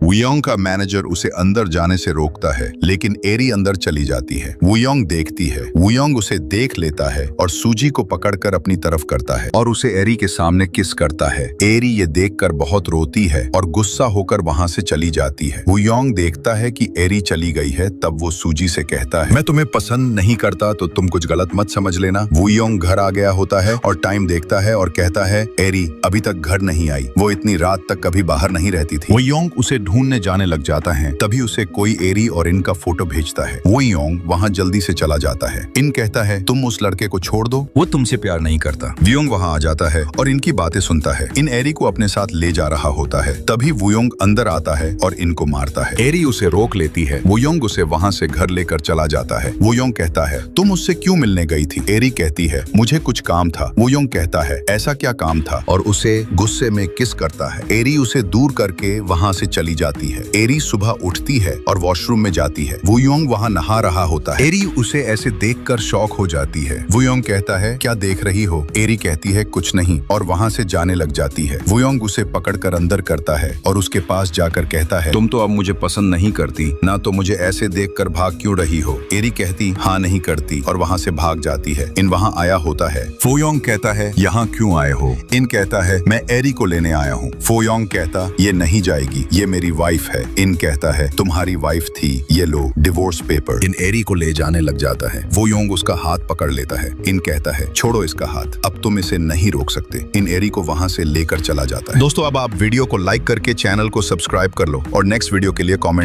वुयोंग का मैनेजर उसे अंदर जाने से रोकता है, लेकिन एरी अंदर चली जाती है। वुयोंग देखती है, वुयोंग उसे देख लेता है और सूजी को पकड़कर अपनी तरफ करता है और उसे एरी के सामने किस करता है। एरी ये देखकर बहुत रोती है और गुस्सा होकर वहां से चली जाती है। वुयोंग देखता है कि एरी चली गई है, तब वो सूजी से कहता है, मैं तुम्हें पसंद नहीं करता तो तुम कुछ गलत मत समझ लेना। वुयोंग घर आ गया होता है और टाइम देखता है और कहता है, एरी अभी तक घर नहीं आई, वो इतनी रात तक कभी बाहर नहीं रहती थी। वुयोंग उसे ढूंढने जाने लग जाता है, तभी उसे कोई एरी और इन का फोटो भेजता है। वुयोंग वहां जल्दी से चला जाता है। इन कहता है, तुम उस लड़के को छोड़ दो, वो तुमसे प्यार नहीं करता। वुयोंग वहां आ जाता है और इनकी बातें सुनता है। इन एरी को अपने साथ ले जा रहा होता है, तभी वुयोंग अंदर आता है और इनको मारता है। एरी उसे रोक लेती है। वुयोंग उसे वहां से घर लेकर चला जाता है। वुयोंग कहता है, तुम उससे क्यों मिलने गई थी? एरी कहती है, मुझे कुछ काम था। वुयोंग कहता है, ऐसा क्या काम था? और उसे गुस्से में किस करता है। एरी उसे दूर करके वहां से चली जाती है। एरी सुबह उठती है और वॉशरूम में जाती है। वुयोंग वहां नहा रहा होता है। एरी उसे ऐसे देखकर शॉक हो जाती है। वुयोंग कहता है, क्या देख रही हो? एरी कहती है, कुछ नहीं, और वहां से जाने लग जाती है। वुयोंग उसे पकड़कर अंदर करता है और उसके पास जाकर कहता है, तुम तो अब मुझे पसंद नहीं करती ना, तो मुझे ऐसे देखकर भाग क्यों रही हो? एरी कहती, हाँ नहीं करती, और वहां से भाग जाती है। इन वहां आया होता है। वुयोंग कहता है, यहाँ क्यों आए हो? इन कहता है, मैं एरी को लेने आया हूँ। वुयोंग कहता, ये नहीं जाएगी, ये मेरी वाइफ है। इन कहता है, तुम्हारी वाइफ थी, ये लो डिवोर्स पेपर। इन एरी को ले जाने लग जाता है। वुयोंग उसका हाथ पकड़ लेता है। इन कहता है, छोड़ो इसका हाथ, अब तुम इसे नहीं रोक सकते। इन एरी को वहां से लेकर चला जाता है। दोस्तों, अब आप वीडियो को लाइक करके चैनल को सब्सक्राइब कर लो और नेक्स्ट वीडियो के लिए कमेंट